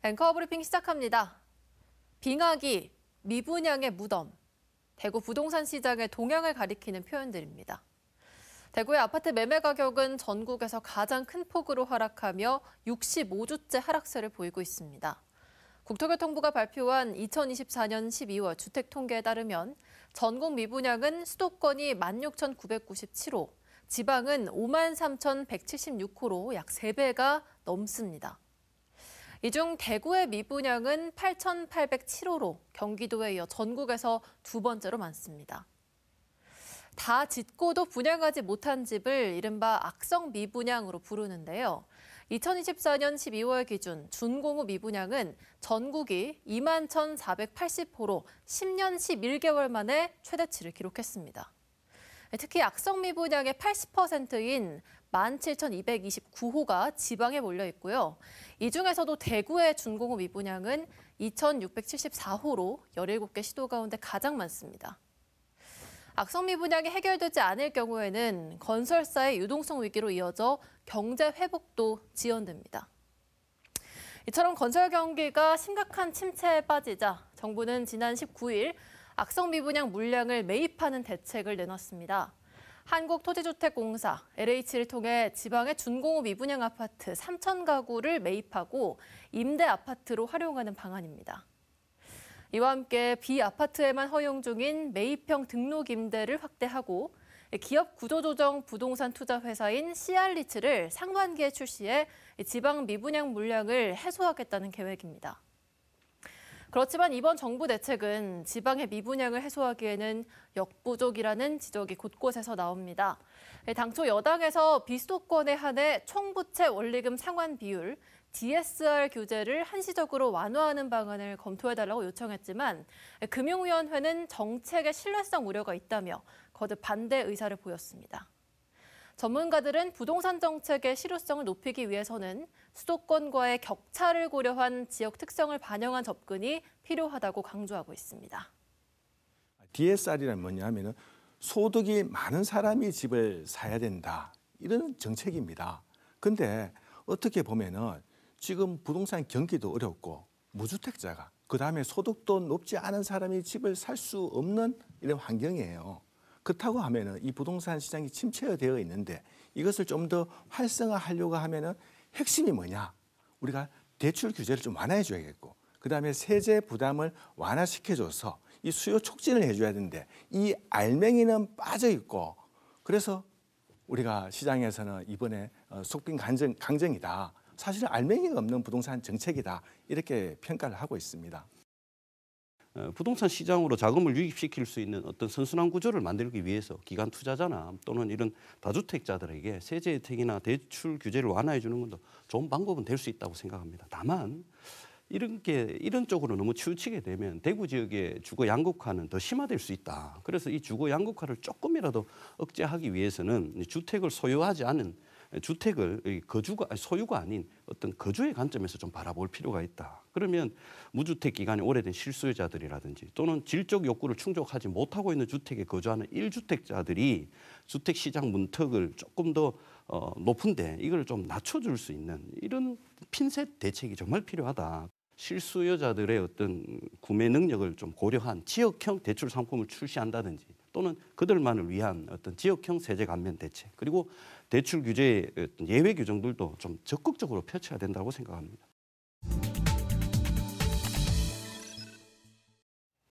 앵커 브리핑 시작합니다. 빙하기, 미분양의 무덤, 대구 부동산 시장의 동향을 가리키는 표현들입니다. 대구의 아파트 매매 가격은 전국에서 가장 큰 폭으로 하락하며 65주째 하락세를 보이고 있습니다. 국토교통부가 발표한 2024년 12월 주택 통계에 따르면 전국 미분양은 수도권이 16,997호, 지방은 53,176호로 약 3배가 넘습니다. 이 중 대구의 미분양은 8,807호로 경기도에 이어 전국에서 두 번째로 많습니다. 다 짓고도 분양하지 못한 집을 이른바 악성 미분양으로 부르는데요. 2024년 12월 기준 준공후 미분양은 전국이 21,480호로 10년 11개월 만에 최대치를 기록했습니다. 특히 악성 미분양의 80%인 17,229호가 지방에 몰려 있고요. 이 중에서도 대구의 준공후 미분양은 2,674호로 17개 시도 가운데 가장 많습니다. 악성 미분양이 해결되지 않을 경우에는 건설사의 유동성 위기로 이어져 경제 회복도 지연됩니다. 이처럼 건설 경기가 심각한 침체에 빠지자 정부는 지난 19일 악성 미분양 물량을 매입하는 대책을 내놨습니다. 한국토지주택공사, LH를 통해 지방의 준공후 미분양 아파트 3,000가구를 매입하고 임대 아파트로 활용하는 방안입니다. 이와 함께 비아파트에만 허용 중인 매입형 등록 임대를 확대하고 기업 구조조정 부동산 투자 회사인 CR리츠를 상반기에 출시해 지방 미분양 물량을 해소하겠다는 계획입니다. 그렇지만 이번 정부 대책은 지방의 미분양을 해소하기에는 역부족이라는 지적이 곳곳에서 나옵니다. 당초 여당에서 비수도권에 한해 총부채 원리금 상환 비율, DSR 규제를 한시적으로 완화하는 방안을 검토해달라고 요청했지만 금융위원회는 정책의 신뢰성 우려가 있다며 거듭 반대 의사를 보였습니다. 전문가들은 부동산 정책의 실효성을 높이기 위해서는 수도권과의 격차를 고려한 지역 특성을 반영한 접근이 필요하다고 강조하고 있습니다. DSR이란 뭐냐면은 소득이 많은 사람이 집을 사야 된다. 이런 정책입니다. 근데 어떻게 보면은 지금 부동산 경기도 어렵고 무주택자가 그다음에 소득도 높지 않은 사람이 집을 살 수 없는 이런 환경이에요. 그렇다고 하면은 이 부동산 시장이 침체되어 있는데 이것을 좀 더 활성화하려고 하면은 핵심이 뭐냐? 우리가 대출 규제를 좀 완화해 줘야겠고 그다음에 세제 부담을 완화시켜줘서 이 수요 촉진을 해줘야 되는데 이 알맹이는 빠져 있고 그래서 우리가 시장에서는 이번에 속빈 강정이다. 사실 알맹이가 없는 부동산 정책이다. 이렇게 평가를 하고 있습니다. 부동산 시장으로 자금을 유입시킬 수 있는 어떤 선순환 구조를 만들기 위해서 기관 투자자나 또는 이런 다주택자들에게 세제 혜택이나 대출 규제를 완화해 주는 것도 좋은 방법은 될 수 있다고 생각합니다. 다만 이런 쪽으로 너무 치우치게 되면 대구 지역의 주거 양극화는 더 심화될 수 있다. 그래서 이 주거 양극화를 조금이라도 억제하기 위해서는 주택을 소유하지 않은 주택을 소유가 아닌 어떤 거주의 관점에서 좀 바라볼 필요가 있다. 그러면 무주택 기간이 오래된 실수요자들이라든지 또는 질적 욕구를 충족하지 못하고 있는 주택에 거주하는 1주택자들이 주택 시장 문턱을 조금 더 높은데 이걸 좀 낮춰줄 수 있는 이런 핀셋 대책이 정말 필요하다. 실수요자들의 어떤 구매 능력을 좀 고려한 지역형 대출 상품을 출시한다든지 또는 그들만을 위한 어떤 지역형 세제 감면 대책 그리고 대출 규제의 예외 규정들도 좀 적극적으로 펼쳐야 된다고 생각합니다.